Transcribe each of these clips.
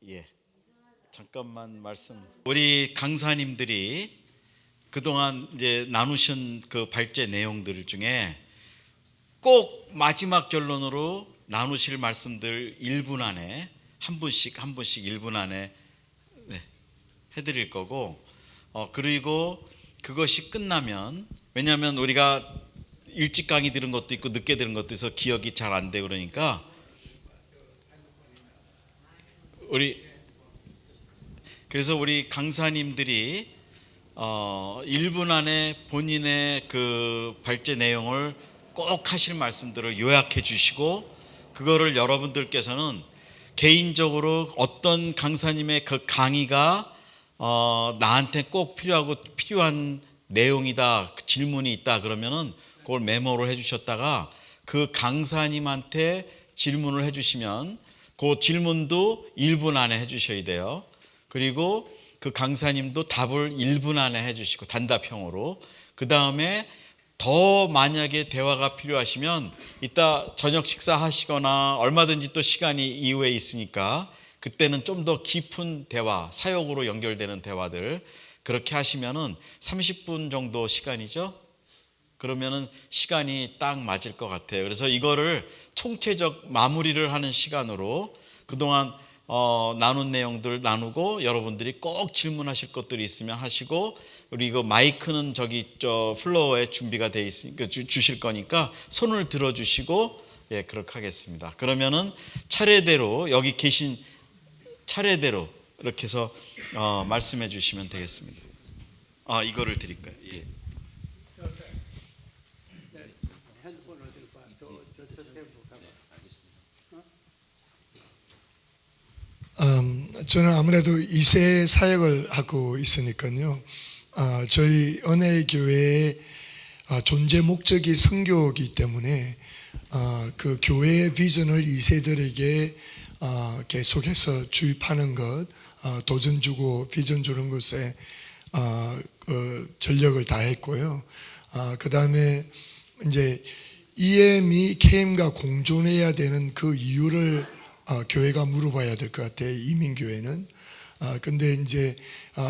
예. 잠깐만 말씀. 우리 강사님들이 그동안 이제 나누신 그 발제 내용들 중에 꼭 마지막 결론으로 나누실 말씀들 1분 안에 한 분씩 1분 안에 해드릴 거고, 그리고 그것이 끝나면, 왜냐하면 우리가 일찍 강의 들은 것도 있고 늦게 들은 것도 있어서 기억이 잘 안 돼. 그러니까 그래서 우리 강사님들이 1분 안에 본인의 그 발제 내용을 꼭 하실 말씀들을 요약해 주시고, 그거를 여러분들께서는 개인적으로 어떤 강사님의 그 강의가 나한테 꼭 필요한 내용이다, 질문이 있다 그러면은 그걸 메모를 해 주셨다가 그 강사님한테 질문을 해 주시면 그 질문도 1분 안에 해 주셔야 돼요. 그리고 그 강사님도 답을 1분 안에 해 주시고 단답형으로, 그 다음에 더 만약에 대화가 필요하시면 이따 저녁 식사하시거나 얼마든지 또 시간이 이후에 있으니까 그때는 좀 더 깊은 대화, 사역으로 연결되는 대화들 그렇게 하시면은 30분 정도 시간이죠. 그러면은 시간이 딱 맞을 것 같아요. 그래서 이거를 총체적 마무리를 하는 시간으로 그동안 나눈 내용들 나누고, 여러분들이 꼭 질문하실 것들이 있으면 하시고, 그리고 마이크는 저기 플로어에 준비가 돼 있으니까 주실 거니까 손을 들어 주시고, 예, 그렇게 하겠습니다. 그러면은 차례대로 여기 계신 차례대로 이렇게 해서 말씀해 주시면 되겠습니다. 이거를 드릴까요? 예. 저는 아무래도 2세 사역을 하고 있으니까요. 저희 은혜의 교회의 존재 목적이 선교이기 때문에 그 교회의 비전을 2세들에게 계속해서 주입하는 것, 도전 주고 비전 주는 것에 전력을 다했고요. 그 다음에 이제 EM이 KM과 공존해야 되는 그 이유를 교회가 물어봐야 될 것 같아요. 이민교회는. 근데 이제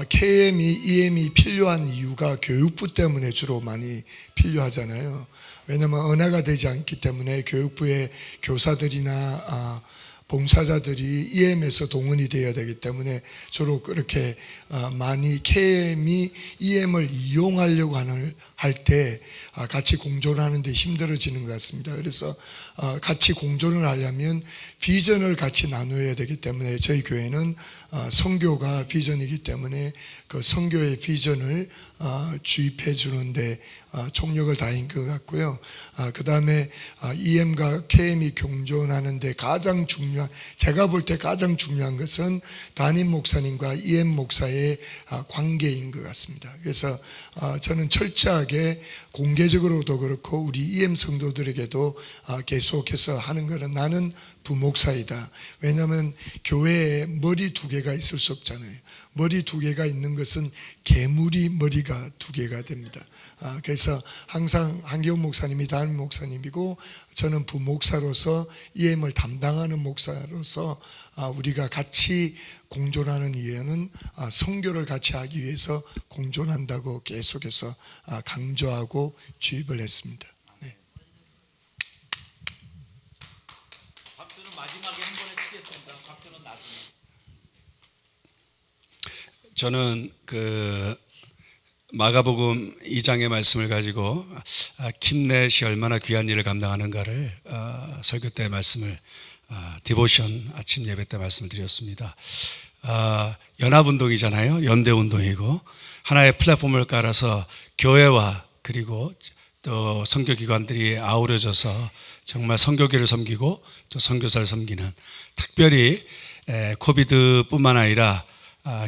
KM이 EM이 필요한 이유가 교육부 때문에 주로 많이 필요하잖아요. 왜냐하면 은혜가 되지 않기 때문에 교육부의 교사들이나 봉사자들이 EM에서 동원이 되어야 되기 때문에 주로 그렇게 많이 KM이 EM을 이용하려고 할 때 같이 공존하는 데 힘들어지는 것 같습니다. 그래서 같이 공존을 하려면 비전을 같이 나누어야 되기 때문에 저희 교회는 선교가 비전이기 때문에 그 선교의 비전을 주입해 주는데 총력을 다한 것 같고요. 그 다음에 EM과 KM이 공존하는데 가장 중요한, 제가 볼 때 가장 중요한 것은 담임 목사님과 EM 목사의 관계인 것 같습니다. 그래서 저는 철저하게 공개적으로도 그렇고 우리 EM 성도들에게도 계속해서 하는 것은, 나는 부목사이다. 왜냐하면 교회에 머리 2개가 있을 수 없잖아요. 머리 2개가 있는 것은 개물이 머리가 2개가 됩니다. 그래서 항상 한기훈 목사님이 담임 목사님이고 저는 부목사로서 EM을 담당하는 목사로서 우리가 같이 공존하는 이유는 선교를 같이 하기 위해서 공존한다고 계속해서 강조하고 주입을 했습니다. 네. 박수는 마지막에 한 번에 치겠습니다. 박수는 나중에. 저는 그 마가복음 2장의 말씀을 가지고 킴넷이 얼마나 귀한 일을 감당하는가를 설교 때 말씀을 디보션 아침 예배 때 말씀을 드렸습니다. 연합운동이잖아요. 연대운동이고 하나의 플랫폼을 깔아서 교회와 그리고 또 선교기관들이 아우러져서 정말 선교계를 섬기고 또 선교사를 섬기는, 특별히 코비드뿐만 아니라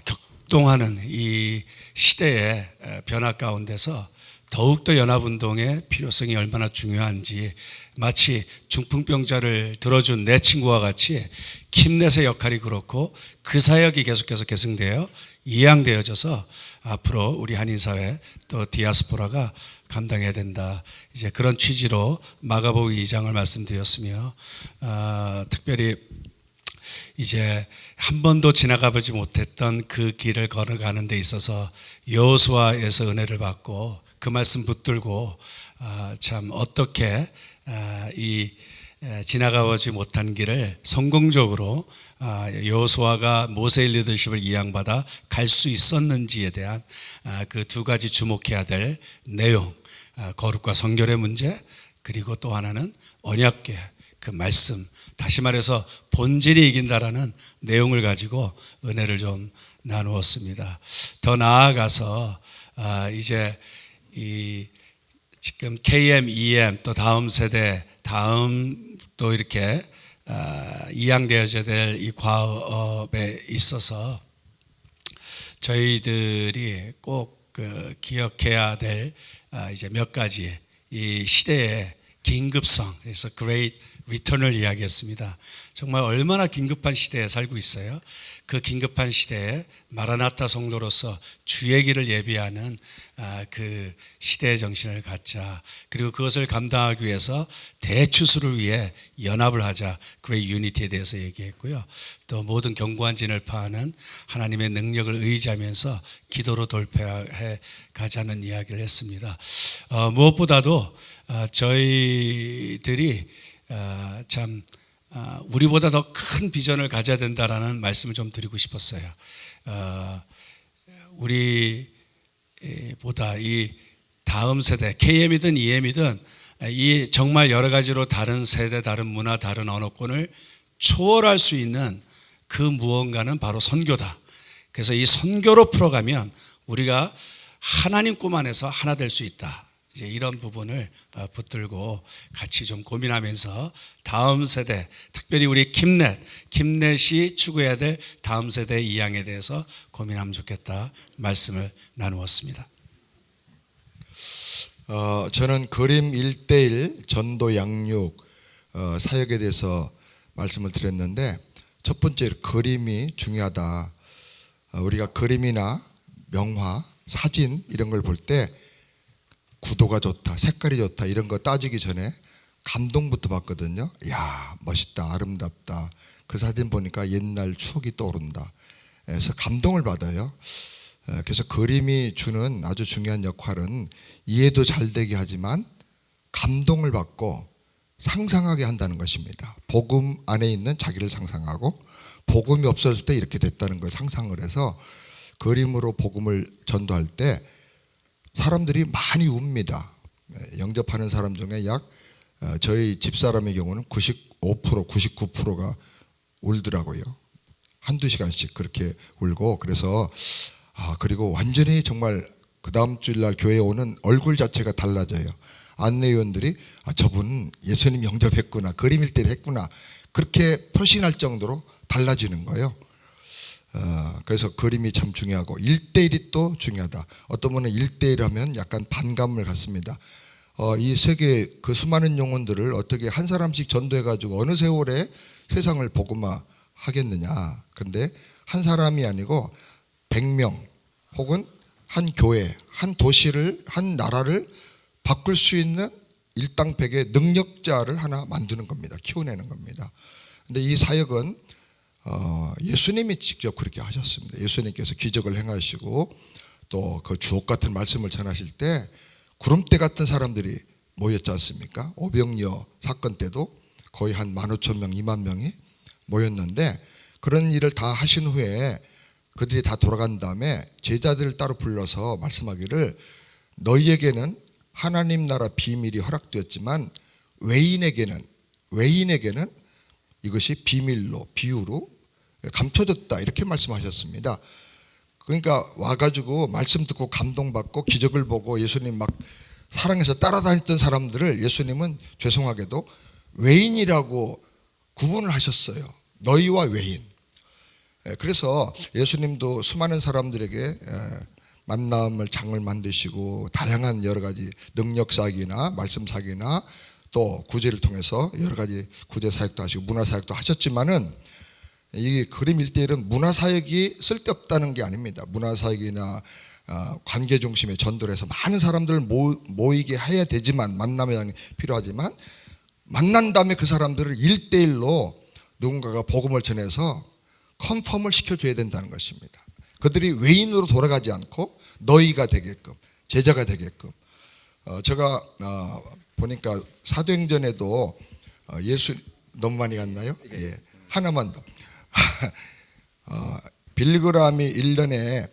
격동하는 이 시대의 변화 가운데서 더욱더 연합운동의 필요성이 얼마나 중요한지, 마치 중풍병자를 들어준 내 친구와 같이 킴넷의 역할이 그렇고 그 사역이 계속해서 계승되어 이양되어져서 앞으로 우리 한인사회 또 디아스포라가 감당해야 된다. 이제 그런 취지로 마가복음 2장을 말씀드렸으며, 특별히 이제 한 번도 지나가보지 못했던 그 길을 걸어가는 데 있어서 여호수아에서 은혜를 받고 그 말씀 붙들고 참 어떻게 이 지나가보지 못한 길을 성공적으로 여호수아가 모세의 리더십을 이양받아 갈 수 있었는지에 대한 그 두 가지 주목해야 될 내용, 거룩과 성결의 문제, 그리고 또 하나는 언약궤 그 말씀, 다시 말해서 본질이 이긴다라는 내용을 가지고 은혜를 좀 나누었습니다. 더 나아가서 이제 이 지금 KM, EM 또 다음 세대, 다음 또 이렇게 이양되어져야 될 이 과업에 있어서 저희들이 꼭 그 기억해야 될 이제 몇 가지 이 시대의 긴급성, 그래서 Great Return을 이야기했습니다. 정말 얼마나 긴급한 시대에 살고 있어요. 그 긴급한 시대에 마라나타 성도로서 주의 길을 예비하는 그 시대의 정신을 갖자. 그리고 그것을 감당하기 위해서 대추수를 위해 연합을 하자. Great Unity에 대해서 얘기했고요. 또 모든 견고한 진을 파하는 하나님의 능력을 의지하면서 기도로 돌파해 가자는 이야기를 했습니다. 무엇보다도 저희들이 참 우리보다 더 큰 비전을 가져야 된다라는 말씀을 좀 드리고 싶었어요. 우리보다 이 다음 세대 KM이든 EM이든 이 정말 여러 가지로 다른 세대, 다른 문화, 다른 언어권을 초월할 수 있는 그 무언가는 바로 선교다. 그래서 이 선교로 풀어가면 우리가 하나님 꿈 안에서 하나 될 수 있다. 이제 이런 부분을 붙들고 같이 좀 고민하면서 다음 세대, 특별히 우리 킴넷이 추구해야 될 다음 세대의 이양에 대해서 고민하면 좋겠다 말씀을 나누었습니다. 저는 그림 1:1 전도 양육 사역에 대해서 말씀을 드렸는데, 첫 번째 그림이 중요하다. 우리가 그림이나 명화, 사진 이런 걸 볼 때 구도가 좋다, 색깔이 좋다 이런 거 따지기 전에 감동부터 받거든요. 야, 멋있다, 아름답다. 그 사진 보니까 옛날 추억이 떠오른다. 그래서 감동을 받아요. 그래서 그림이 주는 아주 중요한 역할은 이해도 잘 되게 하지만 감동을 받고 상상하게 한다는 것입니다. 복음 안에 있는 자기를 상상하고 복음이 없었을 때 이렇게 됐다는 걸 상상을 해서 그림으로 복음을 전도할 때 사람들이 많이 웁니다. 영접하는 사람 중에 약 저희 집사람의 경우는 95%, 99%가 울더라고요. 한두 시간씩 그렇게 울고, 그래서 그리고 완전히 정말 그 다음 주일날 교회에 오는 얼굴 자체가 달라져요. 안내위원들이 저분 예수님 영접했구나, 그림 일대를 했구나, 그렇게 표시할 정도로 달라지는 거예요. 그래서 그림이 참 중요하고 1:1이 또 중요하다. 어떤 분은 1:1 하면 약간 반감을 갖습니다. 이 세계 그 수많은 영혼들을 어떻게 한 사람씩 전도해가지고 어느 세월에 세상을 복음화 하겠느냐. 근데 한 사람이 아니고 100명 혹은 한 교회, 한 도시를, 한 나라를 바꿀 수 있는 일당백의 능력자를 하나 만드는 겁니다. 키워내는 겁니다. 근데 이 사역은 예수님이 직접 그렇게 하셨습니다. 예수님께서 기적을 행하시고 또 그 주옥 같은 말씀을 전하실 때 구름대 같은 사람들이 모였지 않습니까? 오병이어 사건 때도 거의 한 15,000명, 2만 명이 모였는데, 그런 일을 다 하신 후에 그들이 다 돌아간 다음에 제자들을 따로 불러서 말씀하기를, 너희에게는 하나님 나라 비밀이 허락되었지만 외인에게는 이것이 비밀로, 비유로 감춰졌다, 이렇게 말씀하셨습니다. 그러니까 와가지고 말씀 듣고 감동받고 기적을 보고 예수님 막 사랑해서 따라다녔던 사람들을 예수님은 죄송하게도 외인이라고 구분을 하셨어요. 너희와 외인. 그래서 예수님도 수많은 사람들에게 만남을 장을 만드시고 다양한 여러 가지 능력 사역이나 말씀 사역이나 또 구제를 통해서 여러 가지 구제 사역도 하시고 문화 사역도 하셨지만은, 이 그림 1:1은 문화 사역이 쓸데없다는 게 아닙니다. 문화 사역이나 관계 중심의 전도를 해서 많은 사람들을 모이게 해야 되지만, 만남이 필요하지만, 만난 다음에 그 사람들을 1:1로 누군가가 복음을 전해서 컨펌을 시켜줘야 된다는 것입니다. 그들이 외인으로 돌아가지 않고 너희가 되게끔, 제자가 되게끔. 제가 보니까 사도행전에도 예수 너무 많이 갔나요? 예. 하나만 더. 빌그람이 1년에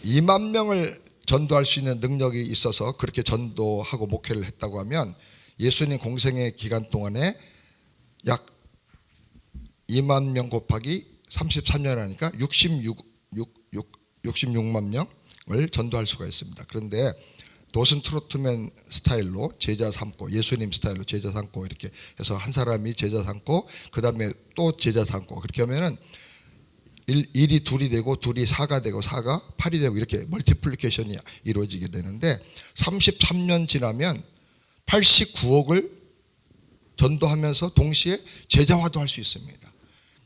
2만 명을 전도할 수 있는 능력이 있어서 그렇게 전도하고 목회를 했다고 하면 예수님 공생의 기간 동안에 약 2만 명 곱하기 33년 하니까 66만 명을 전도할 수가 있습니다. 그런데 도슨 트로트맨 스타일로 제자 삼고, 예수님 스타일로 제자 삼고, 이렇게 해서 한 사람이 제자 삼고 그 다음에 또 제자 삼고, 그렇게 하면은 1이 2이 되고 2이 4가 되고 4가 8이 되고 이렇게 멀티플리케이션이 이루어지게 되는데 33년 지나면 89억을 전도하면서 동시에 제자화도 할 수 있습니다.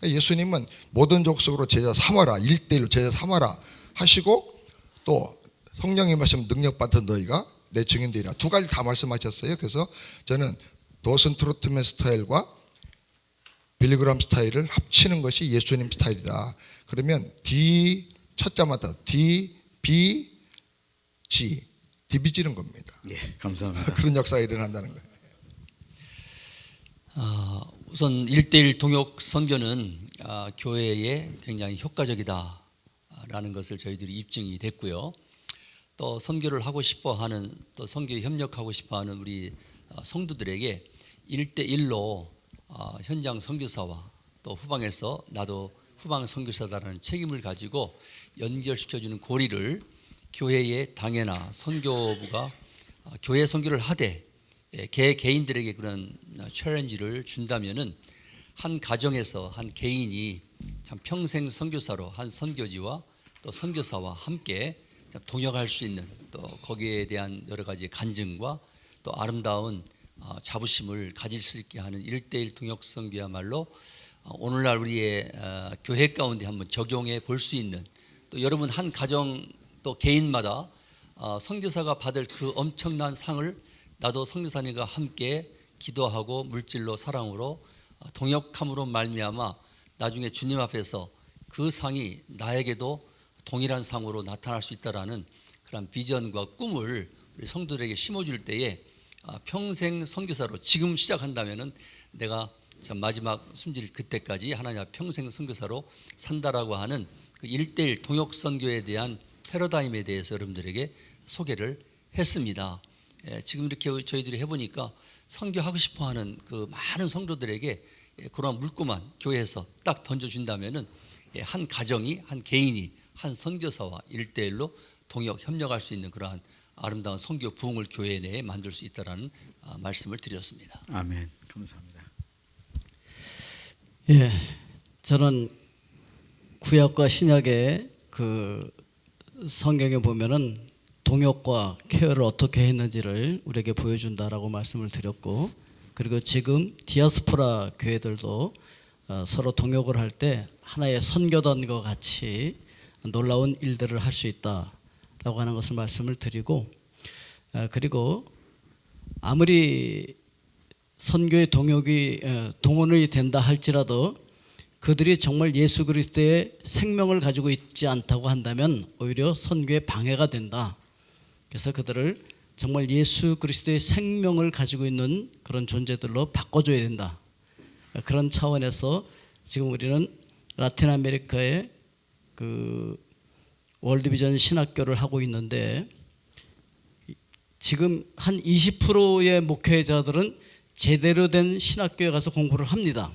예수님은 모든 족속으로 제자 삼아라, 1대1로 제자 삼아라 하시고, 또 성령의 말씀 능력 받은 너희가 내 증인들이라, 두 가지 다 말씀하셨어요. 그래서 저는 도슨 트로트맨 스타일과 빌리그람 스타일을 합치는 것이 예수님 스타일이다. 그러면 D 첫 자마다 D, B, G, 디비지는 겁니다. 예, 감사합니다. 그런 역사가 일어난다는 거예요. 우선 1대1 동역 선교는 교회에 굉장히 효과적이다라는 것을 저희들이 입증이 됐고요. 또 선교를 하고 싶어하는, 또 선교에 협력하고 싶어하는 우리 성도들에게 1대1로 현장 선교사와 또 후방에서 나도 후방 선교사다라는 책임을 가지고 연결시켜주는 고리를 교회의 당회나 선교부가 교회 선교를 하되 개인들에게 그런 챌린지를 준다면은 한 가정에서 한 개인이 참 평생 선교사로 한 선교지와 또 선교사와 함께 동역할 수 있는, 또 거기에 대한 여러 가지 간증과 또 아름다운 자부심을 가질 수 있게 하는 1대1 동역 선교야말로 오늘날 우리의 교회 가운데 한번 적용해 볼 수 있는, 또 여러분 한 가정 또 개인마다 선교사가 받을 그 엄청난 상을 나도 선교사님과 함께 기도하고 물질로 사랑으로 동역함으로 말미암아 나중에 주님 앞에서 그 상이 나에게도 동일한 상으로 나타날 수 있다라는 그런 비전과 꿈을 우리 성도들에게 심어줄 때에 평생 선교사로 지금 시작한다면은 내가 참 마지막 숨질 그때까지 하나님 앞 평생 선교사로 산다라고 하는 그 1대1 동역 선교에 대한 패러다임에 대해서 여러분들에게 소개를 했습니다. 지금 이렇게 저희들이 해보니까 선교하고 싶어하는 그 많은 성도들에게 그런 물고만 교회에서 딱 던져준다면은 한 가정이, 한 개인이 한 선교사와 1대1로 동역 협력할 수 있는 그러한 아름다운 선교 부흥을 교회 내에 만들 수 있다라는 말씀을 드렸습니다. 아멘. 감사합니다. 예, 저는 구약과 신약의 그 성경에 보면은 동역과 케어를 어떻게 했는지를 우리에게 보여준다라고 말씀을 드렸고, 그리고 지금 디아스포라 교회들도 서로 동역을 할 때 하나의 선교단과 같이 놀라운 일들을 할 수 있다라고 하는 것을 말씀을 드리고, 그리고 아무리 선교의 동원이 된다 할지라도 그들이 정말 예수 그리스도의 생명을 가지고 있지 않다고 한다면 오히려 선교에 방해가 된다. 그래서 그들을 정말 예수 그리스도의 생명을 가지고 있는 그런 존재들로 바꿔줘야 된다. 그런 차원에서 지금 우리는 라틴 아메리카의 그 월드비전 신학교를 하고 있는데, 지금 한 20%의 목회자들은 제대로 된 신학교에 가서 공부를 합니다.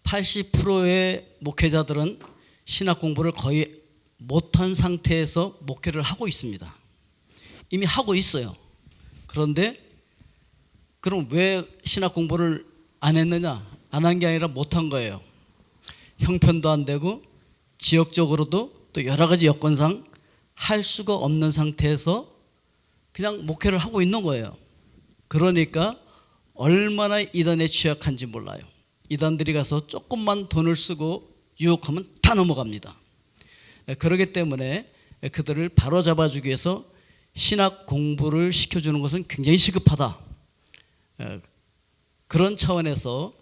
80%의 목회자들은 신학 공부를 거의 못한 상태에서 목회를 하고 있습니다. 이미 하고 있어요. 그런데 그럼 왜 신학 공부를 안 했느냐? 안 한 게 아니라 못한 거예요. 형편도 안 되고 지역적으로도 또 여러 가지 여건상 할 수가 없는 상태에서 그냥 목회를 하고 있는 거예요. 그러니까 얼마나 이단에 취약한지 몰라요. 이단들이 가서 조금만 돈을 쓰고 유혹하면 다 넘어갑니다. 그렇기 때문에 그들을 바로잡아주기 위해서 신학 공부를 시켜주는 것은 굉장히 시급하다. 그런 차원에서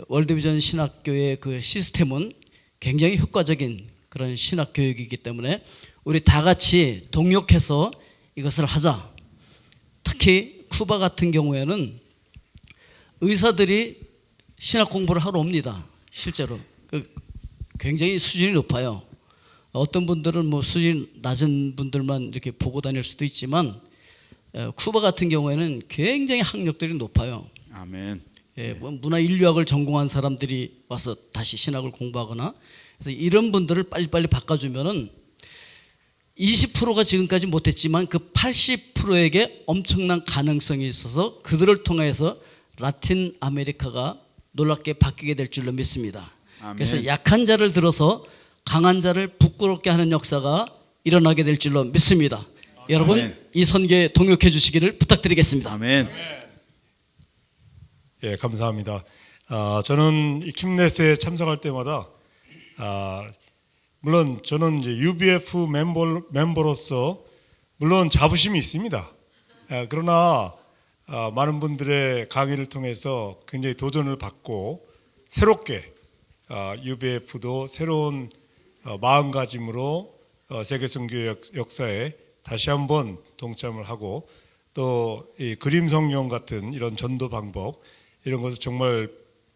월드비전 신학교의 그 시스템은 굉장히 효과적인 그런 신학 교육이기 때문에 우리 다 같이 동력해서 이것을 하자. 특히 쿠바 같은 경우에는 의사들이 신학 공부를 하러 옵니다. 실제로 굉장히 수준이 높아요. 어떤 분들은 뭐 수준 낮은 분들만 이렇게 보고 다닐 수도 있지만 쿠바 같은 경우에는 굉장히 학력들이 높아요. 아멘. 뭐 문화 인류학을 전공한 사람들이 와서 다시 신학을 공부하거나 그래서 이런 분들을 빨리빨리 바꿔주면은 20%가 지금까지 못했지만 그 80%에게 엄청난 가능성이 있어서 그들을 통해서 라틴 아메리카가 놀랍게 바뀌게 될 줄로 믿습니다. 아멘. 그래서 약한 자를 들어서 강한 자를 부끄럽게 하는 역사가 일어나게 될 줄로 믿습니다. 여러분 아멘. 이 선교에 동역해 주시기를 부탁드리겠습니다. 아멘. 예, 감사합니다. 저는 이 킴넷에 참석할 때마다 물론 저는 이제 UBF 멤버로서 물론 자부심이 있습니다. 그러나 많은 분들의 강의를 통해서 굉장히 도전을 받고 새롭게 UBF도 새로운 마음가짐으로 세계 선교 역사에 다시 한번 동참을 하고 또 이 그림 성경 같은 이런 전도 방법 이런 것을 정말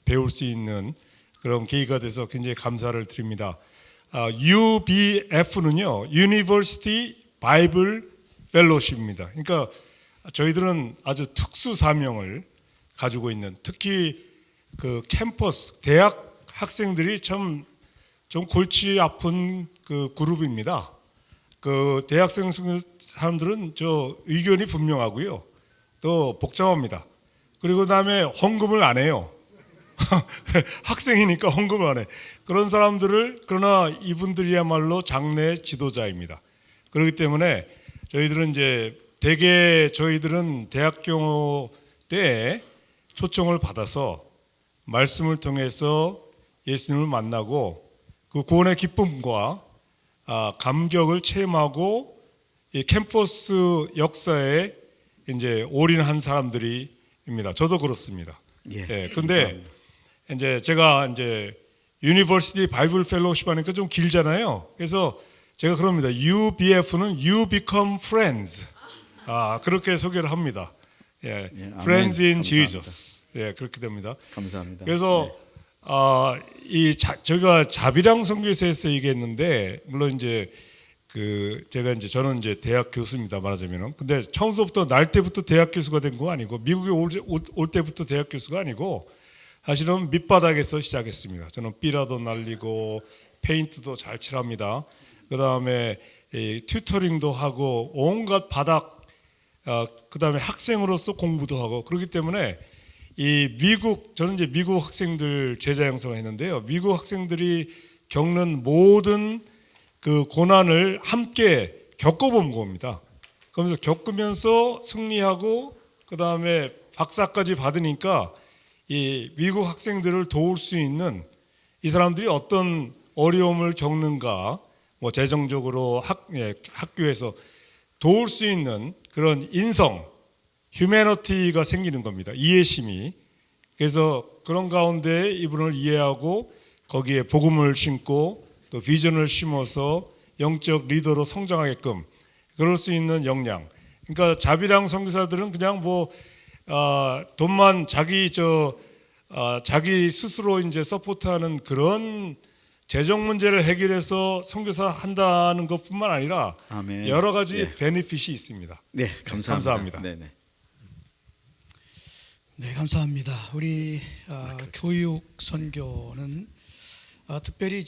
배울 수 있는 그런 계기가 돼서 굉장히 감사를 드립니다. UBF는요, University Bible Fellowship입니다. 그러니까 저희들은 아주 특수 사명을 가지고 있는, 특히 그 캠퍼스 대학 학생들이 좀 골치 아픈 그 그룹입니다. 그 대학생 사람들은 저 의견이 분명하고요, 또 복잡합니다. 그리고 그다음에 헌금을 안 해요. 학생이니까 헌금을 안 해. 그런 사람들을, 그러나 이분들이야말로 장래 지도자입니다. 그렇기 때문에 저희들은 이제 대개 저희들은 대학교 때 초청을 받아서 말씀을 통해서 예수님을 만나고 그 구원의 기쁨과 감격을 체험하고 이 캠퍼스 역사에 이제 올인한 사람들입니다. 저도 그렇습니다. 예. 근데 이제 제가 이제 유니버시티 바이블 펠로우십 하니까 좀 길잖아요. 그래서 제가 그럽니다. UBF는 You Become Friends. 그렇게 소개를 합니다. 예. 아멘. Friends in 감사합니다. Jesus. 예, 그렇게 됩니다. 감사합니다. 그래서 저희가 자비랑 선교사에서 얘기했는데, 물론 이제 제가 이제 저는 이제 대학 교수입니다, 말하자면은. 근데 처음부터 날 때부터 대학 교수가 된 거 아니고, 미국에 올 때부터 대학 교수가 아니고, 사실은 밑바닥에서 시작했습니다. 저는 삐라도 날리고 페인트도 잘 칠합니다. 그 다음에 튜터링도 하고 온갖 바닥, 그 다음에 학생으로서 공부도 하고, 그렇기 때문에 저는 이제 미국 학생들 제자 양성을 했는데요. 미국 학생들이 겪는 모든 그 고난을 함께 겪어본 겁니다. 그러면서 겪으면서 승리하고 그 다음에 박사까지 받으니까 이 미국 학생들을 도울 수 있는, 이 사람들이 어떤 어려움을 겪는가, 뭐 재정적으로 학교에서 도울 수 있는 그런 인성, 휴머니티가 생기는 겁니다. 이해심이. 그래서 그런 가운데 이분을 이해하고 거기에 복음을 심고 또 비전을 심어서 영적 리더로 성장하게끔 그럴 수 있는 역량. 그러니까 자비랑 선교사들은 그냥 돈만 자기 스스로 이제 서포트하는 그런 재정 문제를 해결해서 선교사 한다는 것뿐만 아니라 아멘. 여러 가지 예. 베네핏이 있습니다. 네, 감사합니다. 감사합니다. 네네. 네, 감사합니다. 우리 교육 선교는 특별히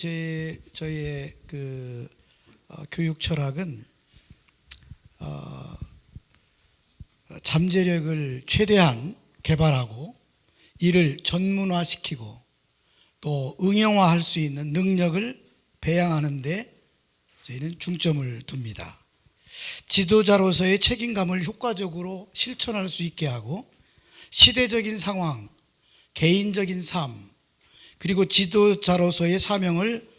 저희의 그 교육 철학은 잠재력을 최대한 개발하고 이를 전문화시키고 또 응용화할 수 있는 능력을 배양하는 데 저희는 중점을 둡니다. 지도자로서의 책임감을 효과적으로 실천할 수 있게 하고 시대적인 상황, 개인적인 삶, 그리고 지도자로서의 사명을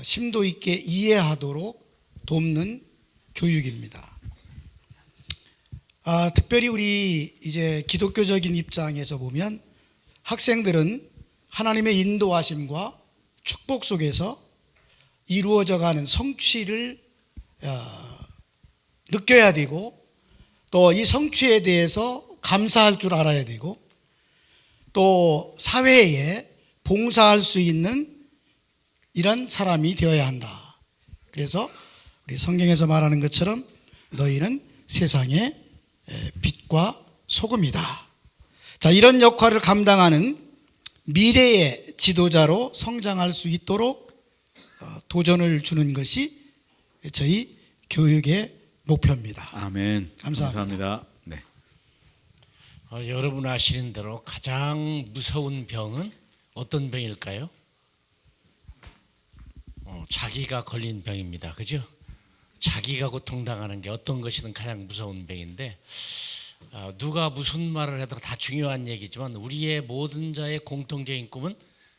심도 있게 이해하도록 돕는 교육입니다. 특별히 우리 이제 기독교적인 입장에서 보면 학생들은 하나님의 인도하심과 축복 속에서 이루어져가는 성취를 느껴야 되고, 또 이 성취에 대해서 감사할 줄 알아야 되고, 또 사회에 봉사할 수 있는 이런 사람이 되어야 한다. 그래서 우리 성경에서 말하는 것처럼 너희는 세상의 빛과 소금이다. 자, 이런 역할을 감당하는 미래의 지도자로 성장할 수 있도록 도전을 주는 것이 저희 교육의 목표입니다. 아멘. 감사합니다. 네. 여러분 아시는 대로 가장 무서운 병은 어떤 병일까요? 자기가 걸린 병입니다. 그죠? 자기가 고통당하는 게 어떤 것이든 가장 무서운 병인데, 누가 무슨 말을 해도 다 중요한 얘기지만 우리의 모든 자의 공통적인 꿈은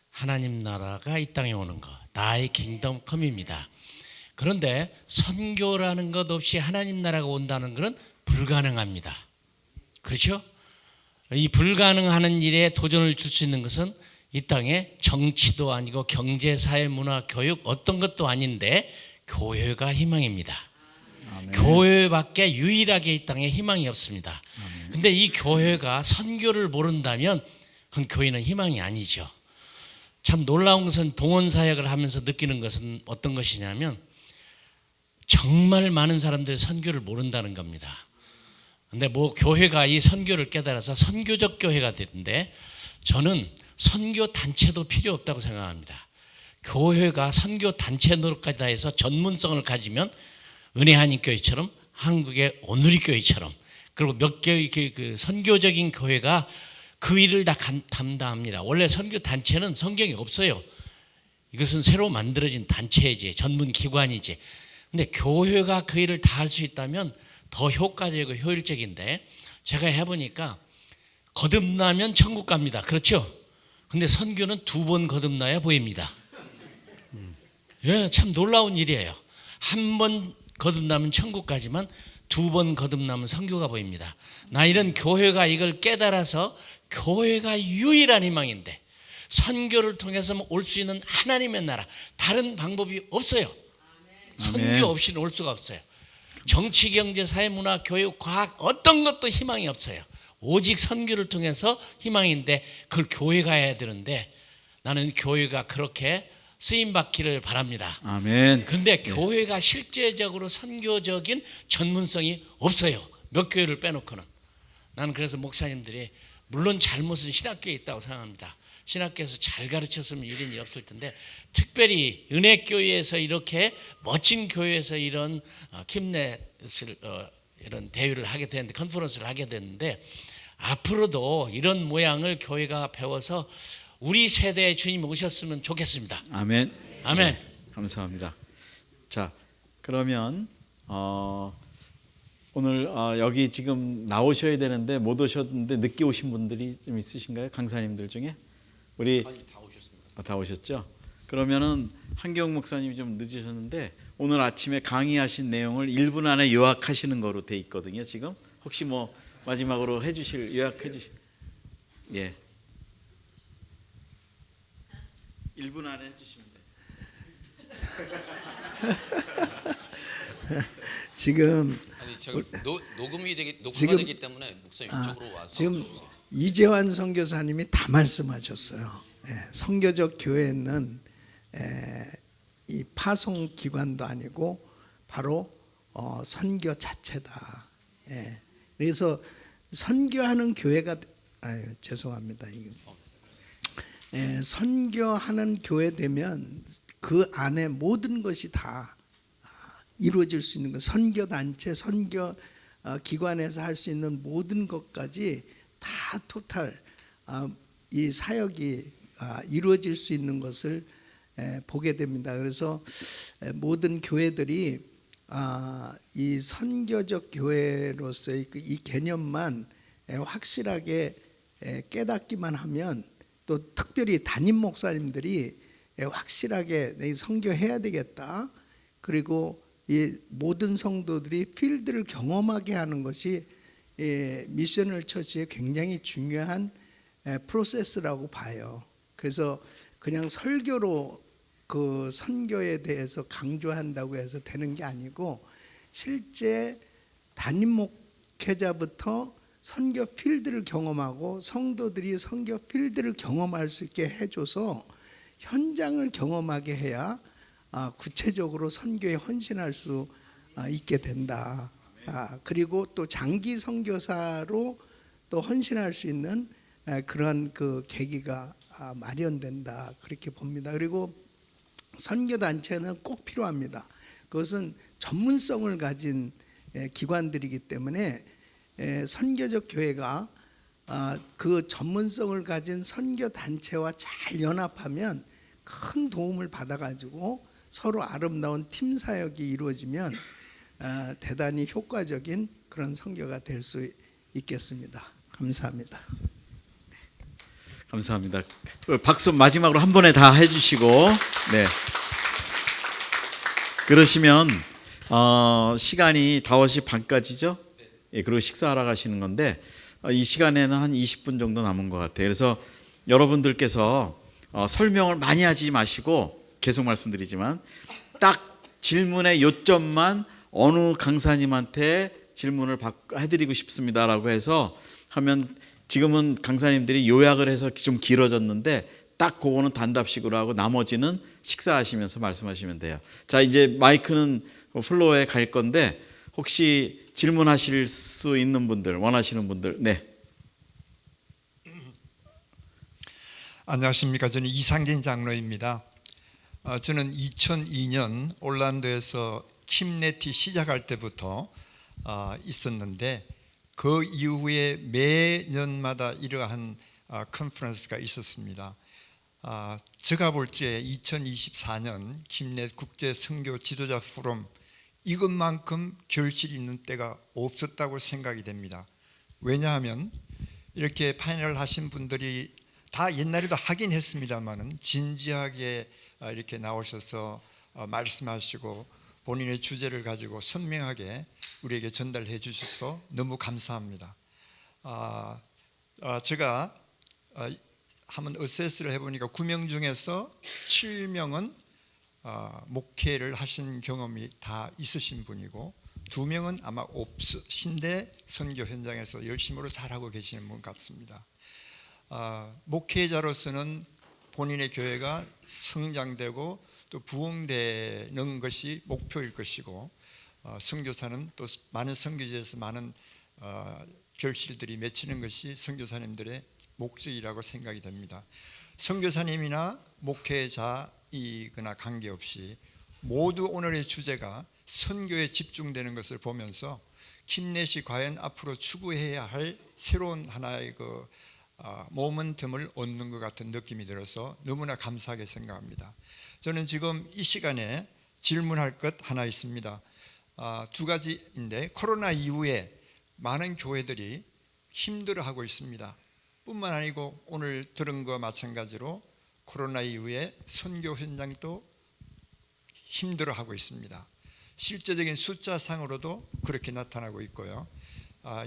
하나님 나라가 이 땅에 오는 것, 나의 킹덤 컴입니다. 그런데 선교라는 것 없이 하나님 나라가 온다는 것은 불가능합니다. 그렇죠? 이 불가능하는 일에 도전을 줄 수 있는 것은 이 땅에 정치도 아니고 경제, 사회, 문화, 교육 어떤 것도 아닌데 교회가 희망입니다. 아멘. 교회밖에 유일하게 이 땅에 희망이 없습니다. 근데 이 교회가 선교를 모른다면 그건 교회는 희망이 아니죠. 참 놀라운 것은 동원 사역을 하면서 느끼는 것은 어떤 것이냐면 정말 많은 사람들이 선교를 모른다는 겁니다. 근데 뭐 교회가 이 선교를 깨달아서 선교적 교회가 되는데, 저는 선교 단체도 필요 없다고 생각합니다. 교회가 선교 단체 노릇까지 다 해서 전문성을 가지면 은혜 한인교회처럼, 한국의 오누리 교회처럼, 그리고 몇 개의 그 선교적인 교회가 그 일을 다 담당합니다. 원래 선교 단체는 성경에 없어요. 이것은 새로 만들어진 단체이지, 전문 기관이지. 근데 교회가 그 일을 다 할 수 있다면 더 효과적이고 효율적인데, 제가 해보니까 거듭나면 천국 갑니다. 그렇죠? 근데 선교는 2번 거듭나야 보입니다. 예, 참 놀라운 일이에요. 한 번 거듭나면 천국 가지만 2번 거듭나면 선교가 보입니다. 나 이런 교회가 이걸 깨달아서 교회가 유일한 희망인데, 선교를 통해서 올 수 있는 하나님의 나라, 다른 방법이 없어요. 선교 없이는 올 수가 없어요. 정치, 경제, 사회, 문화, 교육, 과학 어떤 것도 희망이 없어요. 오직 선교를 통해서 희망인데 그걸 교회가 해야 되는데, 나는 교회가 그렇게 쓰임받기를 바랍니다. 아멘. 그런데 교회가 실제적으로 선교적인 전문성이 없어요. 몇 교회를 빼놓고는. 나는 그래서 목사님들이, 물론 잘못은 신학교에 있다고 생각합니다. 신학교에서 잘 가르쳤으면 이런 일 없을 텐데, 특별히 은혜교회에서 이렇게 멋진 교회에서 이런 킴넷을 이런 대회를 하게 됐는데, 컨퍼런스를 하게 됐는데, 앞으로도 이런 모양을 교회가 배워서 우리 세대에 주님 오셨으면 좋겠습니다. 아멘. 아멘. 네, 감사합니다. 자, 그러면 오늘 여기 지금 나오셔야 되는데 못 오셨는데 늦게 오신 분들이 좀 있으신가요? 강사님들 중에? 우리 다 오셨습니다. 다 오셨죠? 그러면은 한경 목사님이 좀 늦으셨는데 오늘 아침에 강의하신 내용을 1분 안에 요약하시는 거로 돼 있거든요. 지금 혹시 뭐 마지막으로 해주실, 요약해 주실, 예, 1분 안에 해주시면 돼요. 지금 아니 제가 녹음이 지금- 되기 때문에 목사님 이쪽으로 와서 지금 해주세요. 이재환 선교사님이 다 말씀하셨어요. 선교적 교회는 이 파송 기관도 아니고 바로 선교 자체다. 그래서 선교하는 교회가 죄송합니다. 선교하는 교회 되면 그 안에 모든 것이 다 이루어질 수 있는 것, 선교 단체, 선교 기관에서 할 수 있는 모든 것까지 다 토탈 이 사역이 이루어질 수 있는 것을 보게 됩니다. 그래서 모든 교회들이 이 선교적 교회로서의 이 개념만 확실하게 깨닫기만 하면, 또 특별히 담임 목사님들이 확실하게 선교해야 되겠다, 그리고 이 모든 성도들이 필드를 경험하게 하는 것이 미셔널 처치의 굉장히 중요한 프로세스라고 봐요. 그래서 그냥 설교로 그 선교에 대해서 강조한다고 해서 되는 게 아니고 실제 담임 목회자부터 선교 필드를 경험하고 성도들이 선교 필드를 경험할 수 있게 해줘서 현장을 경험하게 해야 구체적으로 선교에 헌신할 수 있게 된다. 그리고 또 장기 선교사로 또 헌신할 수 있는 그런 그 계기가 마련된다. 그렇게 봅니다. 그리고 선교 단체는 꼭 필요합니다. 그것은 전문성을 가진 기관들이기 때문에 선교적 교회가 그 전문성을 가진 선교 단체와 잘 연합하면 큰 도움을 받아가지고 서로 아름다운 팀 사역이 이루어지면 대단히 효과적인 그런 선교가 될 수 있겠습니다. 감사합니다. 감사합니다. 박수 마지막으로 한 번에 다 해주시고, 네. 그러시면 시간이 5시 반까지죠? 예, 그리고 식사하러 가시는 건데 이 시간에는 한 20분 정도 남은 것 같아요. 그래서 여러분들께서 설명을 많이 하지 마시고 계속 말씀드리지만 딱 질문의 요점만 어느 강사님한테 질문을 해드리고 싶습니다라고 해서 하면 지금은 강사님들이 요약을 해서 좀 길어졌는데 딱 그거는 단답식으로 하고 나머지는 식사하시면서 말씀하시면 돼요. 자, 이제 마이크는 플로어에 갈 건데 혹시 질문하실 수 있는 분들, 원하시는 분들, 네. 안녕하십니까. 저는 이상진 장로입니다. 저는 2002년 올란도에서 킴네티 시작할 때부터 있었는데 그 이후에 매년마다 이러한 컨퍼런스가 있었습니다. 제가 볼 때 2024년 킴넷 국제 선교 지도자 포럼 이것만큼 결실이 있는 때가 없었다고 생각이 됩니다. 왜냐하면 이렇게 패널 하신 분들이 다 옛날에도 하긴 했습니다만은 진지하게 이렇게 나오셔서 말씀하시고 본인의 주제를 가지고 선명하게 우리에게 전달해 주셔서 너무 감사합니다. 제가 한번 어세스를 해보니까 9명 중에서 7명은 목회를 하신 경험이 다 있으신 분이고 2명은 아마 없으신데 선교 현장에서 열심으로 잘하고 계시는 분 같습니다. 목회자로서는 본인의 교회가 성장되고 또 부흥되는 것이 목표일 것이고 선교사는 또 많은 선교지에서 많은 결실들이 맺히는 것이 선교사님들의 목적이라고 생각이 됩니다. 선교사님이나 목회자이거나 관계없이 모두 오늘의 주제가 선교에 집중되는 것을 보면서 킴넷이 과연 앞으로 추구해야 할 새로운 하나의 그 모멘텀을 얻는 것 같은 느낌이 들어서 너무나 감사하게 생각합니다. 저는 지금 이 시간에 질문할 것 하나 있습니다. 2가지인데 코로나 이후에 많은 교회들이 힘들어하고 있습니다. 뿐만 아니고 오늘 들은 것과 마찬가지로 코로나 이후에 선교 현장도 힘들어하고 있습니다. 실제적인 숫자상으로도 그렇게 나타나고 있고요.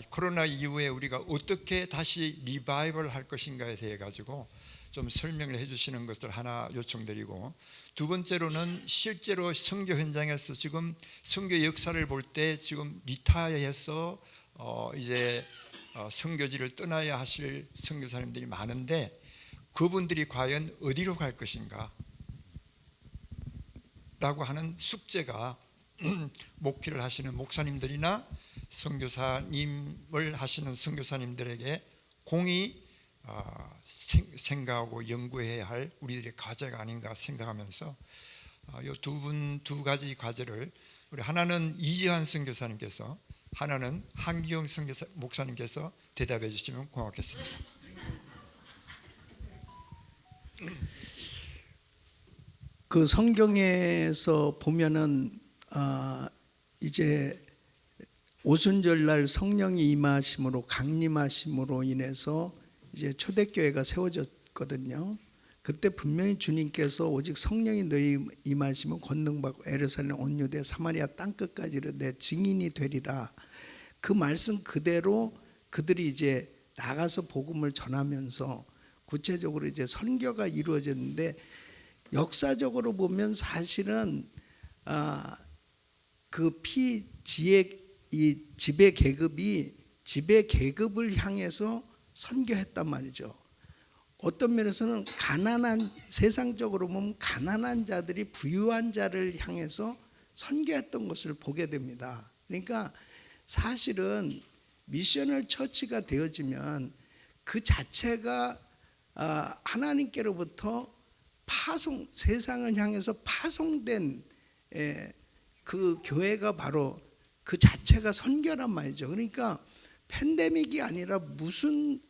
코로나 이후에 우리가 어떻게 다시 리바이벌 할 것인가에 대해 가지고 좀 설명을 해주시는 것을 하나 요청드리고, 두 번째로는 실제로 선교 현장에서 지금 선교 역사를 볼 때 지금 리타이어해서 이제 선교지를 떠나야 하실 선교사님들이 많은데 그분들이 과연 어디로 갈 것인가 라고 하는 숙제가 목회를 하시는 목사님들이나 선교사님을 하시는 선교사님들에게 공히 생각하고 연구해야 할 우리들의 과제가 아닌가 생각하면서 이 두 가지 과제를 우리 하나는 이지환 선교사님께서, 하나는 한기용 목사님께서 대답해 주시면 고맙겠습니다. 그 성경에서 보면은 이제 오순절날 성령이 임하심으로 강림하심으로 인해서 이제 초대교회가 세워졌거든요. 그때 분명히 주님께서 오직 성령이 너희 임하시면 권능받고 예루살렘 온 유대 사마리아 땅끝까지 내 증인이 되리라. 그 말씀 그대로 그들이 이제 나가서 복음을 전하면서 구체적으로 이제 선교가 이루어졌는데, 역사적으로 보면 사실은 그 이 지배 계급을 향해서 선교했단 말이죠. 어떤 면에서는 세상적으로 보면 가난한 자들이 부유한 자를 향해서 선교했던 것을 보게 됩니다. 그러니까 사실은 미셔널 처치가 되어지면 그 자체가 하나님께로부터 세상을 향해서 파송된 그 교회가 바로 그 자체가 선교란 말이죠. 그러니까 팬데믹이 아니라 무슨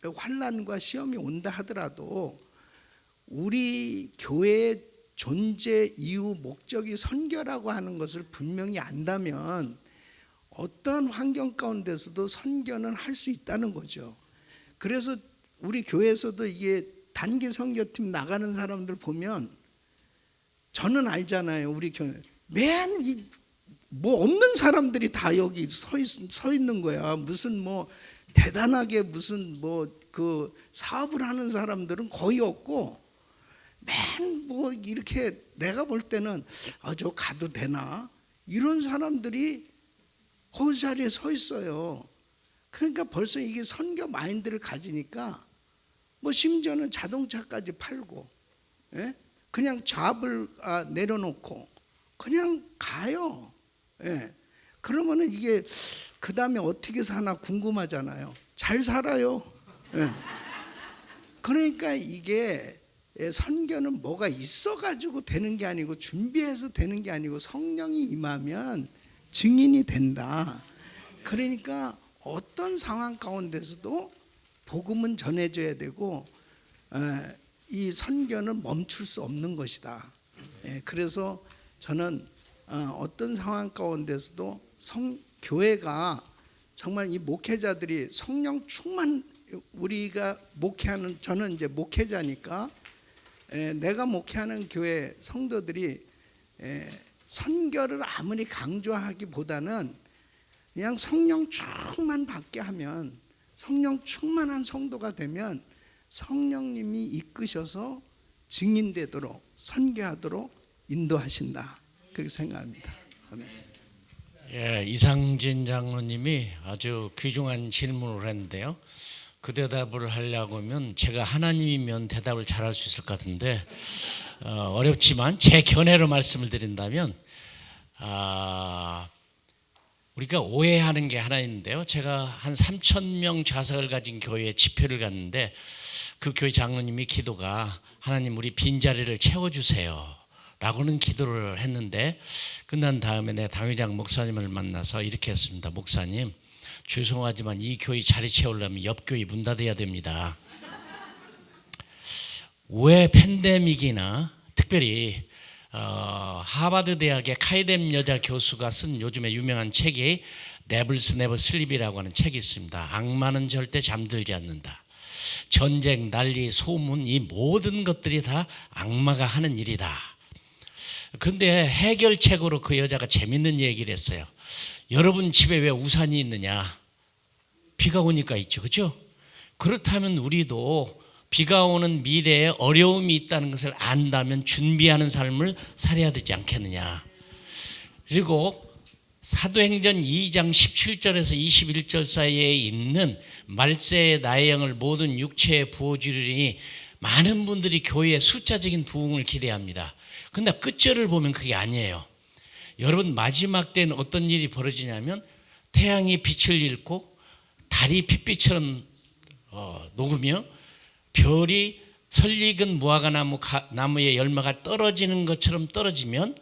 환난과 시험이 온다 하더라도 우리 교회의 존재 이유 목적이 선교라고 하는 것을 분명히 안다면 어떤 환경 가운데서도 선교는 할 수 있다는 거죠. 그래서 우리 교회에서도 이게 단기 선교팀 나가는 사람들 보면 저는 알잖아요. 우리 교회 뭐 없는 사람들이 다 여기 서 있는 거야. 무슨 뭐 대단하게 무슨 뭐 그 사업을 하는 사람들은 거의 없고, 맨 뭐 이렇게 내가 볼 때는 저 가도 되나 이런 사람들이 그 자리에 서 있어요. 그러니까 벌써 이게 선교 마인드를 가지니까 뭐 심지어는 자동차까지 팔고, 예? 그냥 잡을 내려놓고 그냥 가요. 예. 그러면은 이게 그 다음에 어떻게 사나 궁금하잖아요. 잘 살아요. 예. 그러니까 이게 선교는 뭐가 있어가지고 되는 게 아니고 준비해서 되는 게 아니고 성령이 임하면 증인이 된다. 그러니까 어떤 상황 가운데서도 복음은 전해져야 되고 이 선교는 멈출 수 없는 것이다. 그래서 저는 어떤 상황 가운데서도 교회가 정말 이 목회자들이 성령 충만, 우리가 목회하는, 저는 이제 목회자니까 내가 목회하는 교회 성도들이 선교를 아무리 강조하기보다는 그냥 성령 충만 받게 하면, 성령 충만한 성도가 되면 성령님이 이끄셔서 증인되도록 선교하도록 인도하신다, 그렇게 생각합니다. 아멘. 예, 이상진 장로님이 아주 귀중한 질문을 했는데요. 그 대답을 하려고 하면 제가 하나님이면 대답을 잘할 수 있을 것 같은데 어렵지만 제 견해로 말씀을 드린다면 우리가 오해하는 게 하나 있는데요. 제가 한 3,000명 좌석을 가진 교회에 집회를 갔는데 그 교회 장로님이 기도가 하나님 우리 빈자리를 채워주세요 라고는 기도를 했는데, 끝난 다음에 내 당회장 목사님을 만나서 이렇게 했습니다. 목사님, 죄송하지만 이 교회 자리 채우려면 옆 교회 문 닫아야 됩니다. 왜 팬데믹이나 특별히 하버드 대학의 카이뎀 여자 교수가 쓴 요즘에 유명한 책이 네블스 네버 슬립이라고 하는 책이 있습니다. 악마는 절대 잠들지 않는다. 전쟁, 난리, 소문, 이 모든 것들이 다 악마가 하는 일이다. 그런데 해결책으로 그 여자가 재밌는 얘기를 했어요. 여러분 집에 왜 우산이 있느냐? 비가 오니까 있죠, 그렇죠? 그렇다면 우리도 비가 오는 미래에 어려움이 있다는 것을 안다면 준비하는 삶을 살아야 되지 않겠느냐. 그리고 사도행전 2장 17절에서 21절 사이에 있는 말세의 나의 영을 모든 육체에 부어주리니 많은 분들이 교회의 숫자적인 부흥을 기대합니다. 근데 끝절을 보면 그게 아니에요. 여러분, 마지막 때는 어떤 일이 벌어지냐면 태양이 빛을 잃고 달이 핏빛처럼 녹으며 별이 설익은 무화과 나무의 열매가 떨어지는 것처럼 떨어지면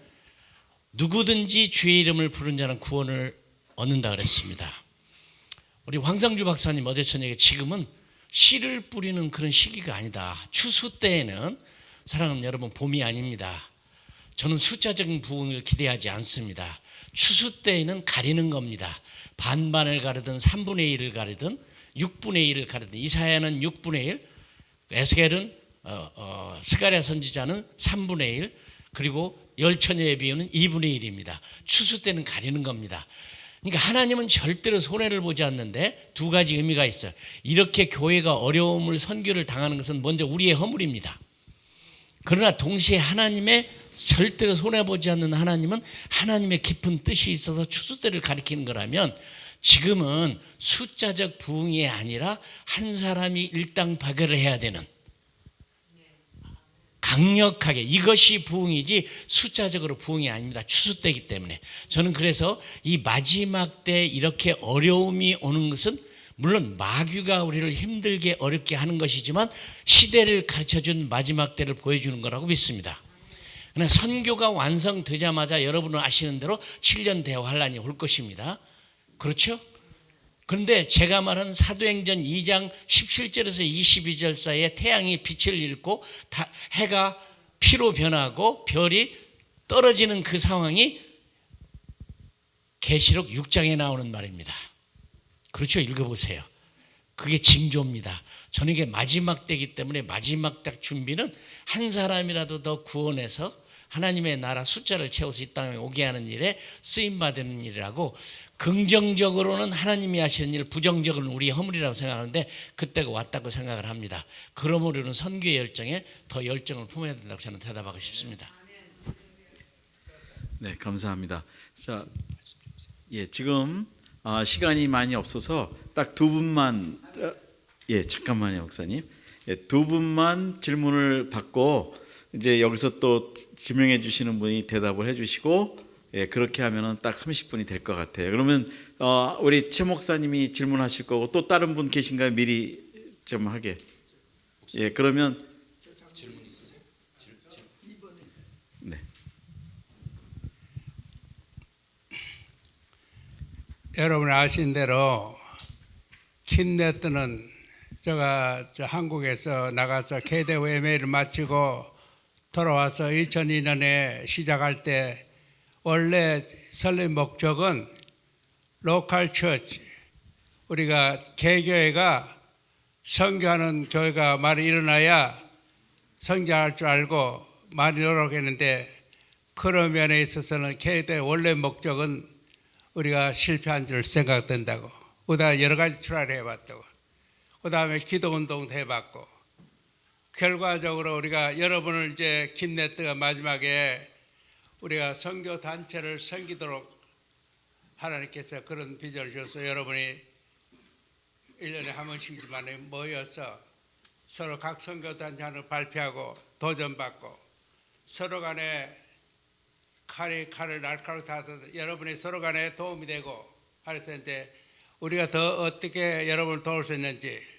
누구든지 주의 이름을 부른 자는 구원을 얻는다 그랬습니다. 우리 황상주 박사님 어제 저녁에 지금은 씨를 뿌리는 그런 시기가 아니다. 추수 때에는 사랑하는 여러분, 봄이 아닙니다. 저는 숫자적인 부흥을 기대하지 않습니다. 추수 때에는 가리는 겁니다. 반반을 가르든 3분의 1을 가르든 6분의 1을 가르든, 이사야는 6분의 1, 에스겔은 스가랴 선지자는 3분의 1, 그리고 열처녀의 비유는 2분의 1입니다. 추수 때는 가리는 겁니다. 그러니까 하나님은 절대로 손해를 보지 않는데 두 가지 의미가 있어요. 이렇게 교회가 어려움을 선교를 당하는 것은 먼저 우리의 허물입니다. 그러나 동시에 하나님의 절대로 손해보지 않는 하나님은 하나님의 깊은 뜻이 있어서 추수때를 가리키는 거라면 지금은 숫자적 부흥이 아니라 한 사람이 일당백을 해야 되는 강력하게 이것이 부흥이지 숫자적으로 부흥이 아닙니다. 추수때이기 때문에 저는 그래서 이 마지막 때 이렇게 어려움이 오는 것은 물론 마귀가 우리를 힘들게 어렵게 하는 것이지만 시대를 가르쳐준 마지막 때를 보여주는 거라고 믿습니다. 그러나 선교가 완성되자마자 여러분은 아시는 대로 7년 대환란이 올 것입니다. 그렇죠? 그런데 제가 말한 사도행전 2장 17절에서 22절 사이에 태양이 빛을 잃고 해가 피로 변하고 별이 떨어지는 그 상황이 계시록 6장에 나오는 말입니다. 그렇죠? 읽어보세요. 그게 징조입니다. 저는 이게 마지막 때이기 때문에 마지막 딱 준비는 한 사람이라도 더 구원해서 하나님의 나라 숫자를 채워서 이 땅에 오게 하는 일에 쓰임받는 일이라고 긍정적으로는 하나님이 하시는 일, 부정적으로는 우리의 허물이라고 생각하는데 그때가 왔다고 생각을 합니다. 그러므로 우리는 선교의 열정에 더 열정을 품어야 된다고 저는 대답하고 싶습니다. 네, 감사합니다. 자, 예, 지금 시간이 많이 없어서 딱 두 분만 잠깐만요, 목사님. 예, 두 분만 질문을 받고 이제 여기서 또 지명해 주시는 분이 대답을 해 주시고 그렇게 하면은 딱 30분이 될 것 같아요. 그러면 우리 최 목사님이 질문하실 거고 또 다른 분 계신가요? 미리 좀 하게. 예, 그러면 질문 있으세요? 네. 여러분 아신 대로 킴네트는 제가 한국에서 나가서 KDW MA를 마치고 돌아와서 2002년에 시작할 때 원래 설립 목적은 로컬 처치, 우리가 개교회가 선교하는 교회가 많이 일어나야 성장할 줄 알고 많이 노력했는데 그런 면에 있어서는 KDW의 원래 목적은 우리가 실패한 줄 생각된다고. 그다음에 여러 가지 트라이를 해봤다고. 그다음에 기도운동도 해봤고. 결과적으로 우리가 여러분을 이제 킴네트가 마지막에 우리가 선교 단체를 섬기도록 하나님께서 그런 비전을 주셔서 여러분이 1년에 한 번씩만 모여서 서로 각 선교 단체를 발표하고 도전받고 서로 간에 칼을 날카롭게 하듯 여러분이 서로 간에 도움이 되고 그래서 이제 우리가 더 어떻게 여러분을 도울 수 있는지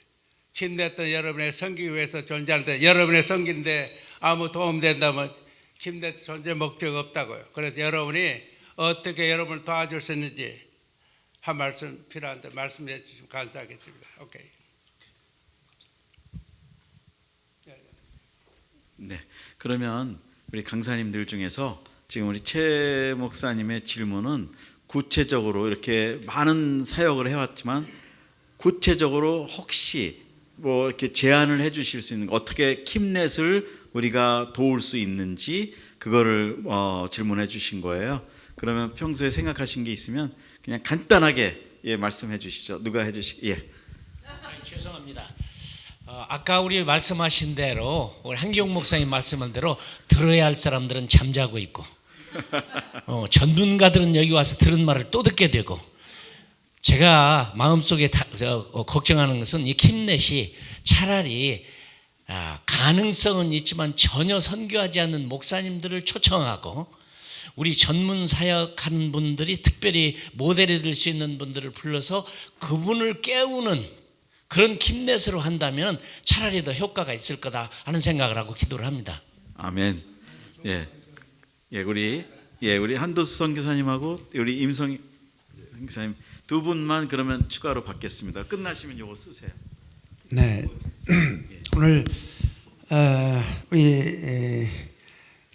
킴네트 여러분의 섬기기 위해서 존재할 때 여러분의 섬기는데 아무 도움 된다면 킴네트 존재 목적 없다고요. 그래서 여러분이 어떻게 여러분을 도와줄 수 있는지 한 말씀 필요한데 말씀해 주시면 감사하겠습니다. 오케이. 네. 그러면 우리 강사님들 중에서 지금 우리 최 목사님의 질문은 구체적으로 이렇게 많은 사역을 해왔지만 구체적으로 혹시 뭐 이렇게 제안을 해주실 수 있는 어떻게 킴넷을 우리가 도울 수 있는지 그거를 질문해 주신 거예요. 그러면 평소에 생각하신 게 있으면 그냥 간단하게 말씀해 주시죠. 누가 해주시? 죄송합니다. 아까 우리 말씀하신 대로 우리 한기용 목사님 말씀한 대로 들어야 할 사람들은 잠자고 있고 전문가들은 여기 와서 들은 말을 또 듣게 되고 제가 마음속에 걱정하는 것은 이 킴넷이 차라리 가능성은 있지만 전혀 선교하지 않는 목사님들을 초청하고 우리 전문 사역하는 분들이 특별히 모델이 될 수 있는 분들을 불러서 그분을 깨우는 그런 킴넷으로 한다면 차라리 더 효과가 있을 거다 하는 생각을 하고 기도를 합니다. 아멘. 우리 한도수 선교사님하고 우리 임성 선교사님 두 분만 그러면 추가로 받겠습니다. 끝나시면 요거 쓰세요. 네. 오늘 우리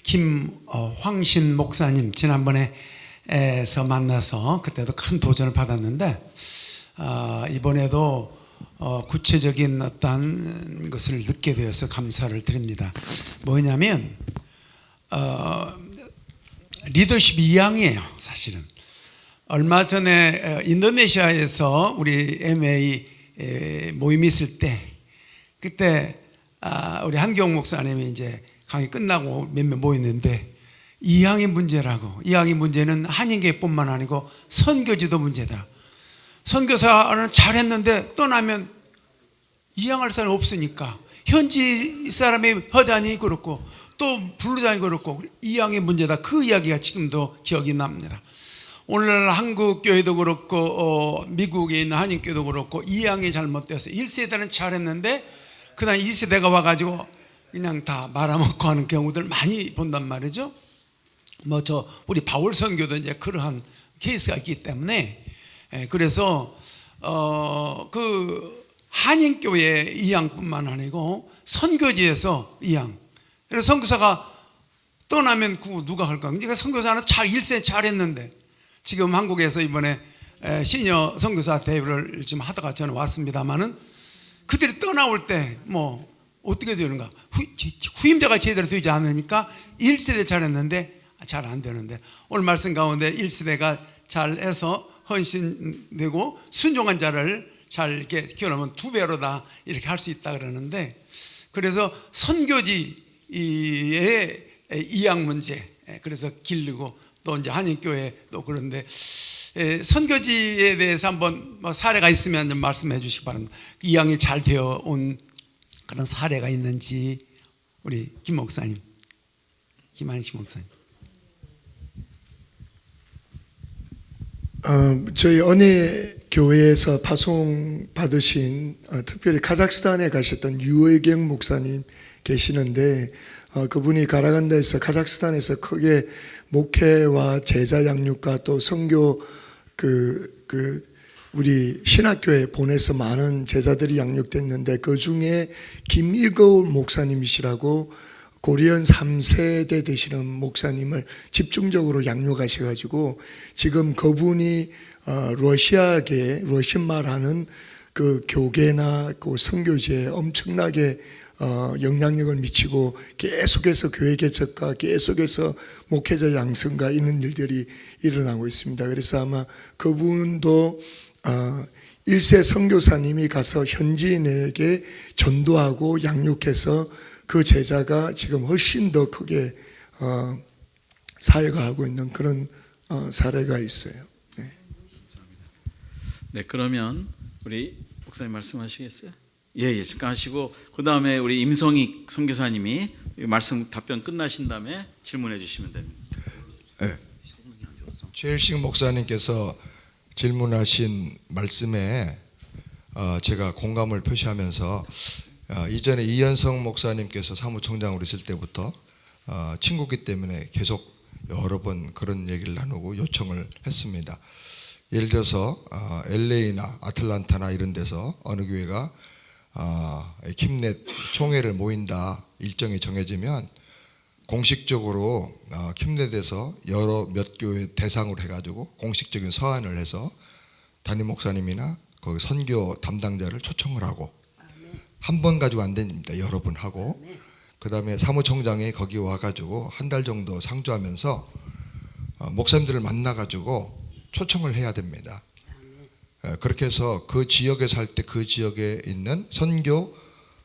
김황신 목사님 지난번에서 만나서 그때도 큰 도전을 받았는데 이번에도 구체적인 어떤 것을 느끼게 되어서 감사를 드립니다. 뭐냐면 리더십 2항이에요. 사실은 얼마 전에 인도네시아에서 우리 MA 모임이 있을 때 그때 우리 한경 목사님이 이제 강의 끝나고 몇몇 모였는데 이항의 문제라고. 이항의 문제는 한인교회뿐만 아니고 선교지도 문제다. 선교사는 잘했는데 떠나면 이항할 사람이 없으니까 현지 사람의 허자니 그렇고 또 불르자니 그렇고 이항의 문제다. 그 이야기가 지금도 기억이 납니다. 오늘 한국 교회도 그렇고 미국에 있는 한인교회도 그렇고 이항이 잘못되어서 1세대는 잘했는데 그다음 2세대가 와가지고 그냥 다 말아먹고 하는 경우들 많이 본단 말이죠. 뭐 우리 바울 선교도 이제 그러한 케이스가 있기 때문에 그래서 그 한인교회 이항뿐만 아니고 선교지에서 이항. 그래서 선교사가 떠나면 그 누가 할까? 그러니까 선교사는 1세 잘했는데 지금 한국에서 이번에 시니어 선교사 대회를 지금 하다가 저는 왔습니다만은 그들이 떠나올 때 뭐 어떻게 되는가? 후임자가 제대로 되지 않으니까 1세대 잘했는데 잘 안 되는데 오늘 말씀 가운데 1세대가 잘해서 헌신되고 순종한 자를 잘 이렇게 키워놓으면 2배로다 이렇게 할 수 있다 그러는데 그래서 선교지의 이양 문제 그래서 기르고 또 이제 한인교회 또 그런데 선교지에 대해서 한번 사례가 있으면 좀 말씀해 주시기 바랍니다. 이양이 잘 되어 온 그런 사례가 있는지 우리 김 목사님, 김한식 목사님. 저희 은혜 교회에서 파송 받으신 특별히 카자흐스탄에 가셨던 유의경 목사님 계시는데 그분이 가라간다에서 카자흐스탄에서 크게 목회와 제자 양육과 또 선교 우리 신학교에 보내서 많은 제자들이 양육됐는데 그 중에 김일거울 목사님이시라고 고리원 3세대 되시는 목사님을 집중적으로 양육하셔가지고 지금 그분이 러시아계 러시아말 하는 그 교계나 그 선교지에 엄청나게 영향력을 미치고 계속해서 교회 개척과 계속해서 목회자 양성과 이런 일들이 일어나고 있습니다. 그래서 아마 그분도 1세 선교사님이 가서 현지인에게 전도하고 양육해서 그 제자가 지금 훨씬 더 크게 사역하고 있는 그런 사례가 있어요. 네. 네, 그러면 우리 목사님 말씀하시겠어요? 예, 잠깐 하시고 그 다음에 우리 임성익 선교사님이 말씀 답변 끝나신 다음에 질문해 주시면 됩니다. 네. 최일식 목사님께서 질문하신 말씀에 제가 공감을 표시하면서 이전에 이현성 목사님께서 사무총장으로 있을 때부터 친구기 때문에 계속 여러 번 그런 얘기를 나누고 요청을 했습니다. 예를 들어서 LA나 아틀란타나 이런 데서 어느 교회가 킴넷 총회를 모인다 일정이 정해지면 공식적으로 킴넷에서 몇 교회 대상으로 해가지고 공식적인 서한을 해서 담임 목사님이나 거기 선교 담당자를 초청을 하고 한 번 가지고 안 됩니다. 여러 번 하고 그 다음에 사무총장이 거기 와가지고 한 달 정도 상주하면서 목사님들을 만나가지고 초청을 해야 됩니다. 그렇게 해서 그 지역에 살 때 그 지역에 있는 선교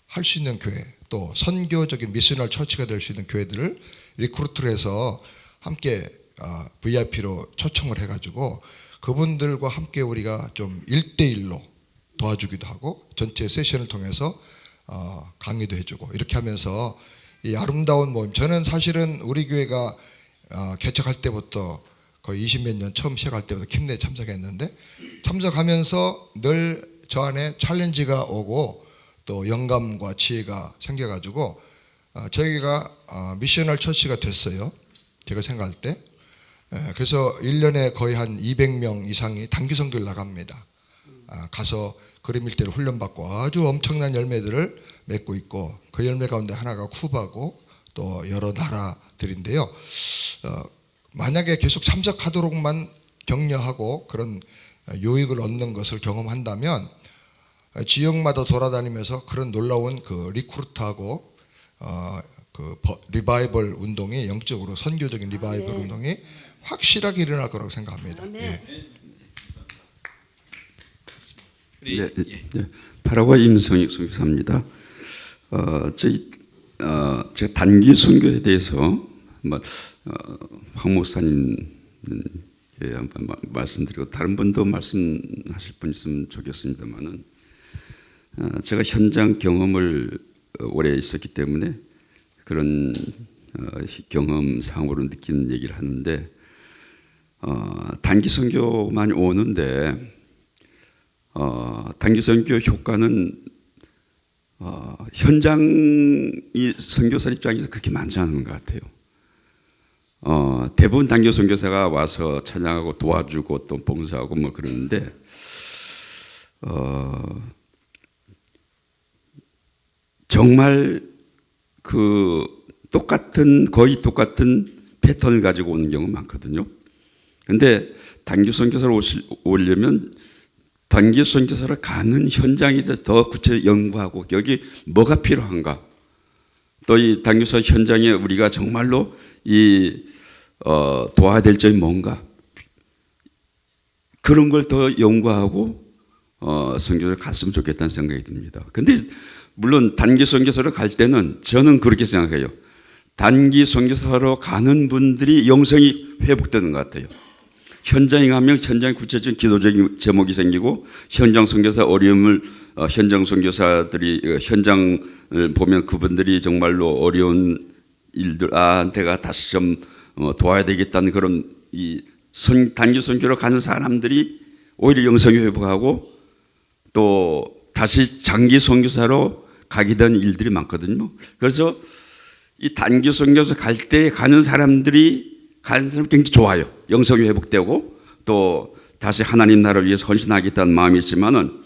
할 수 있는 교회 또 선교적인 미셔널 처치가 될 수 있는 교회들을 리크루트를 해서 함께 VIP로 초청을 해가지고 그분들과 함께 우리가 좀 1대1로 도와주기도 하고 전체 세션을 통해서 강의도 해주고 이렇게 하면서 이 아름다운 모임 저는 사실은 우리 교회가 개척할 때부터 거의 20몇 년 처음 시작할 때부터 킴넷 참석했는데 참석하면서 늘 저 안에 챌린지가 오고 또 영감과 지혜가 생겨가지고 저희가 미셔널 처치가 됐어요. 제가 생각할 때. 그래서 1년에 거의 한 200명 이상이 단기 선교를 나갑니다. 가서 그림 일대를 훈련받고 아주 엄청난 열매들을 맺고 있고 그 열매 가운데 하나가 쿠바고 또 여러 나라들인데요. 만약에 계속 참석하도록만 격려하고 그런 유익을 얻는 것을 경험한다면 지역마다 돌아다니면서 그런 놀라운 그 리크루트하고 리바이벌 운동이 영적으로 선교적인 리바이벌 운동이 확실하게 일어날 거라고 생각합니다. 예. 파라과이 임성익 선교사입니다. 제가 단기 선교에 대해서 황 목사님 한번 말씀드리고 다른 분도 말씀하실 분 있으면 좋겠습니다만은 제가 현장 경험을 오래 있었기 때문에 그런 경험상으로 느끼는 얘기를 하는데 단기 선교만 오는데 단기 선교 효과는 현장이 선교사 입장에서 그렇게 많지 않은 것 같아요. 대부분 단기 선교사가 와서 찬양하고 도와주고 또 봉사하고 뭐 그러는데 정말 그 거의 똑같은 패턴을 가지고 오는 경우가 많거든요. 그런데 단기 선교사로 오려면 단기 선교사로 가는 현장에 대해서 더 구체적으로 연구하고 여기 뭐가 필요한가, 또 이 단기 선교 현장에 우리가 정말로 도와야 될 점이 뭔가, 그런 걸 더 연구하고 선교사로 갔으면 좋겠다는 생각이 듭니다. 그런데 물론 단기 선교사로 갈 때는 저는 그렇게 생각해요. 단기 선교사로 가는 분들이 영성이 회복되는 것 같아요. 현장에 가면 현장에 구체적인 기도적인 제목이 생기고 현장 선교사 어려움을 현장 선교사들이 현장을 보면 그분들이 정말로 어려운 일들 내가 다시 좀 도와야 되겠다는 그런 단기 선교로 가는 사람들이 오히려 영성이 회복하고 또 다시 장기 선교사로 가게 되는 일들이 많거든요. 그래서 이 단기 선교사 갈 때 가는 사람 굉장히 좋아요. 영성이 회복되고 또 다시 하나님 나라를 위해서 헌신하겠다는 마음이 있지만은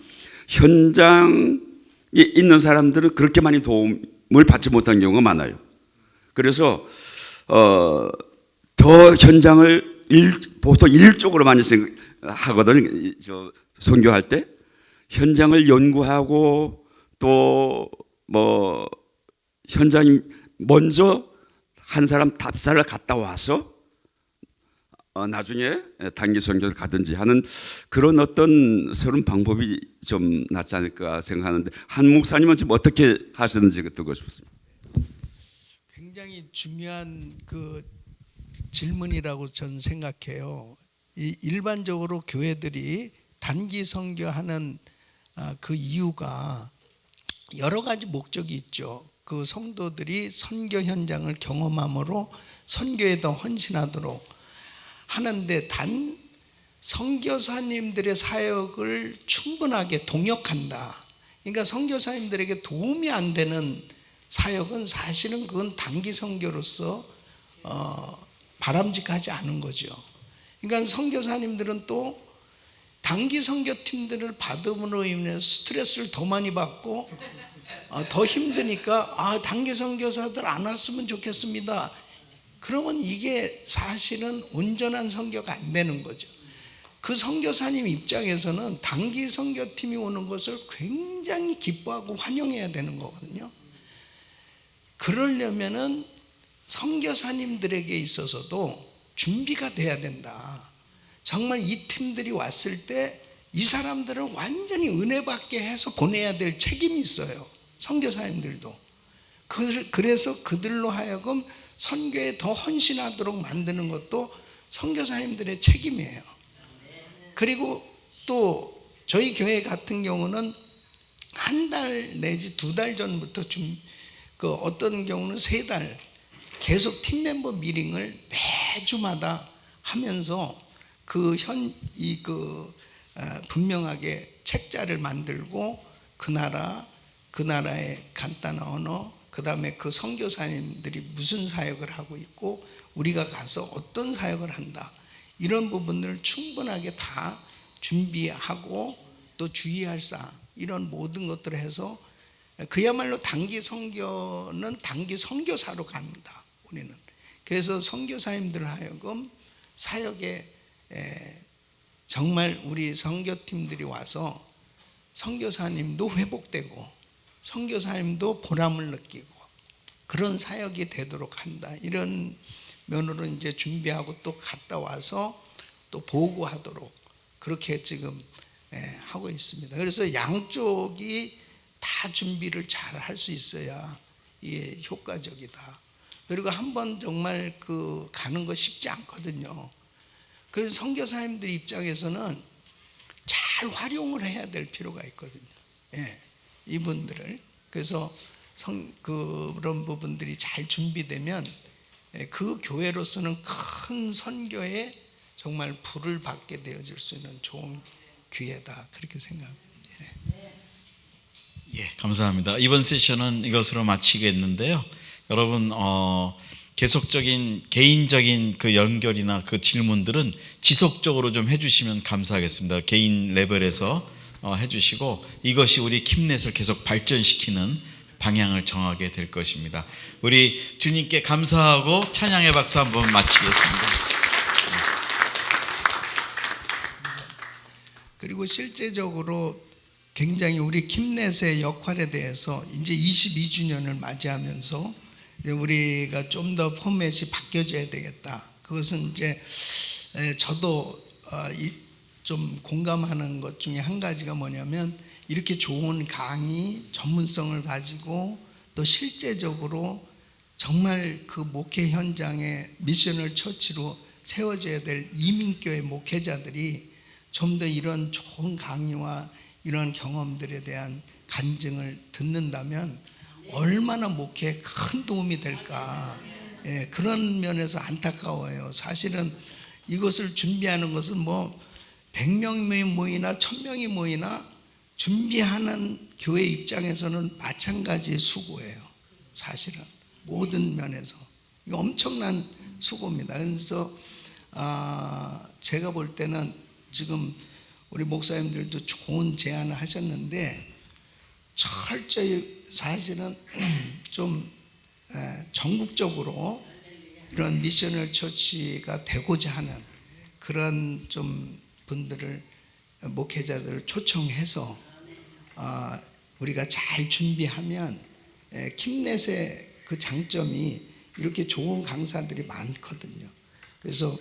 현장에 있는 사람들은 그렇게 많이 도움을 받지 못하는 경우가 많아요. 그래서 더 현장을 보통 일적으로 많이 하거든요. 선교할 때 현장을 연구하고 또 뭐 현장이 먼저 한 사람 답사를 갔다 와서 나중에 단기 선교를 가든지 하는 그런 어떤 새로운 방법이 좀 낫지 않을까 생각하는데 한 목사님은 지금 어떻게 하시는지 듣고 싶습니다. 굉장히 중요한 그 질문이라고 저는 생각해요. 일반적으로 교회들이 단기 선교하는 그 이유가 여러 가지 목적이 있죠. 그 성도들이 선교 현장을 경험함으로 선교에 더 헌신하도록 하는데 단 선교사님들의 사역을 충분하게 동역한다. 그러니까 선교사님들에게 도움이 안 되는 사역은 사실은 그건 단기 선교로서 바람직하지 않은 거죠. 그러니까 선교사님들은 또 단기 선교팀들을 받음으로 인해 스트레스를 더 많이 받고 더 힘드니까 단기 선교사들 안 왔으면 좋겠습니다. 그러면 이게 사실은 온전한 선교가 안 되는 거죠. 그 선교사님 입장에서는 단기 선교팀이 오는 것을 굉장히 기뻐하고 환영해야 되는 거거든요. 그러려면은 선교사님들에게 있어서도 준비가 돼야 된다. 정말 이 팀들이 왔을 때 이 사람들을 완전히 은혜 받게 해서 보내야 될 책임이 있어요. 선교사님들도. 그래서 그들로 하여금 선교에 더 헌신하도록 만드는 것도 선교사님들의 책임이에요. 그리고 또 저희 교회 같은 경우는 한 달 내지 2달 전부터 어떤 경우는 3달 계속 팀 멤버 미팅을 매주마다 하면서 분명하게 책자를 만들고 그 나라의 간단한 언어, 그 다음에 그 선교사님들이 무슨 사역을 하고 있고 우리가 가서 어떤 사역을 한다, 이런 부분들을 충분하게 다 준비하고 또 주의할 사항, 이런 모든 것들을 해서 그야말로 단기 선교는 단기 선교사로 갑니다. 우리는 그래서 선교사님들 하여금 사역에 정말 우리 선교팀들이 와서 선교사님도 회복되고 선교사님도 보람을 느끼고 그런 사역이 되도록 한다. 이런 면으로 이제 준비하고 또 갔다 와서 또 보고하도록 그렇게 지금 하고 있습니다. 그래서 양쪽이 다 준비를 잘 할 수 있어야 이게 효과적이다. 그리고 한번 정말 그 가는 거 쉽지 않거든요. 그래서 선교사님들 입장에서는 잘 활용을 해야 될 필요가 있거든요. 이분들을. 그래서 그런 부분들이 잘 준비되면 그 교회로서는 큰 선교에 정말 불을 받게 되어질 수 있는 좋은 기회다. 그렇게 생각합니다. 예, 감사합니다. 이번 세션은 이것으로 마치겠는데요. 여러분 계속적인 개인적인 그 연결이나 그 질문들은 지속적으로 좀 해주시면 감사하겠습니다. 개인 레벨에서 해주시고 이것이 우리 킴넷을 계속 발전시키는 방향을 정하게 될 것입니다. 우리 주님께 감사하고 찬양의 박수 한번 마치겠습니다. 그리고 실제적으로 굉장히 우리 킴넷의 역할에 대해서 이제 22주년을 맞이하면서 우리가 좀 더 포맷이 바뀌어져야 되겠다. 그것은 이제 저도 좀 공감하는 것 중에 한 가지가 뭐냐면 이렇게 좋은 강의 전문성을 가지고 또 실제적으로 정말 그 목회 현장에 미셔널 처치로 세워져야 될 이민교회 목회자들이 좀 더 이런 좋은 강의와 이런 경험들에 대한 간증을 듣는다면 얼마나 목회에 큰 도움이 될까. 그런 면에서 안타까워요. 사실은 이것을 준비하는 것은 뭐 100명이 모이나 1000명이 모이나 준비하는 교회 입장에서는 마찬가지의 수고예요. 사실은 모든 면에서 이거 엄청난 수고입니다. 그래서 제가 볼 때는 지금 우리 목사님들도 좋은 제안을 하셨는데 철저히 사실은 좀 전국적으로 이런 미셔널 처치가 되고자 하는 그런 좀 분들을 목회자들을 초청해서 우리가 잘 준비하면 킴넷의 그 장점이 이렇게 좋은 강사들이 많거든요. 그래서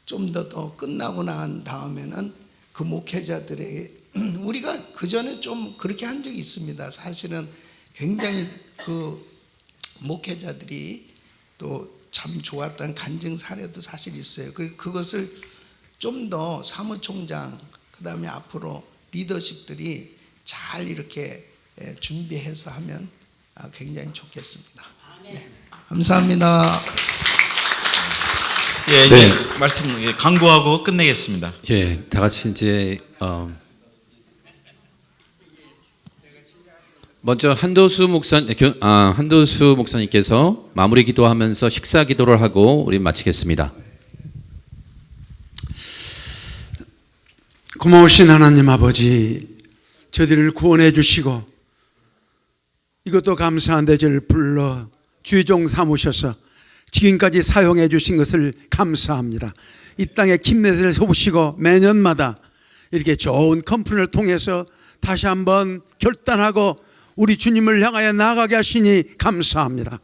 좀 더 끝나고 난 다음에는 그 목회자들에게 우리가 그 전에 좀 그렇게 한 적이 있습니다. 사실은 굉장히 그 목회자들이 또 참 좋았던 간증 사례도 사실 있어요. 그것을 좀 더 사무총장 그다음에 앞으로 리더십들이 잘 이렇게 준비해서 하면 굉장히 좋겠습니다. 네. 감사합니다. 예, 네. 말씀 광고하고 끝내겠습니다. 예, 다 같이 이제 먼저 한도수 목사님께서 마무리 기도하면서 식사 기도를 하고 우리 마치겠습니다. 고마우신 하나님 아버지, 저희들을 구원해 주시고 이것도 감사한데 저를 불러 주의종 삼으셔서 지금까지 사용해 주신 것을 감사합니다. 이 땅에 킴넷을 세우시고 매년마다 이렇게 좋은 컨퍼런스를 통해서 다시 한번 결단하고 우리 주님을 향하여 나아가게 하시니 감사합니다.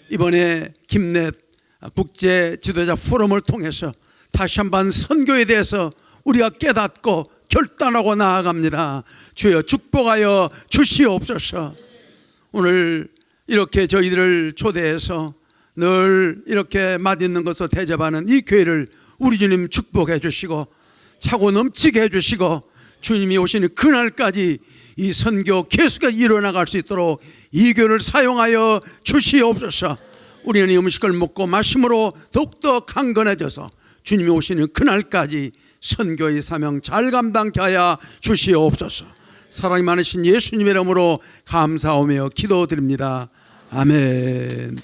이번에 킴넷 국제 지도자 포럼을 통해서 다시 한번 선교에 대해서 우리가 깨닫고 결단하고 나아갑니다. 주여 축복하여 주시옵소서. 오늘 이렇게 저희들을 초대해서 늘 이렇게 맛있는 것을 대접하는 이 교회를 우리 주님 축복해 주시고 차고 넘치게 해 주시고 주님이 오시는 그날까지 이 선교 계속해서 일어나갈 수 있도록 이 교회를 사용하여 주시옵소서. 우리는 이 음식을 먹고 마심으로 더욱더 강건해져서 주님이 오시는 그날까지 선교의 사명 잘 감당케 하여 주시옵소서. 사랑이 많으신 예수님의 이름으로 감사하며 기도드립니다. 아멘.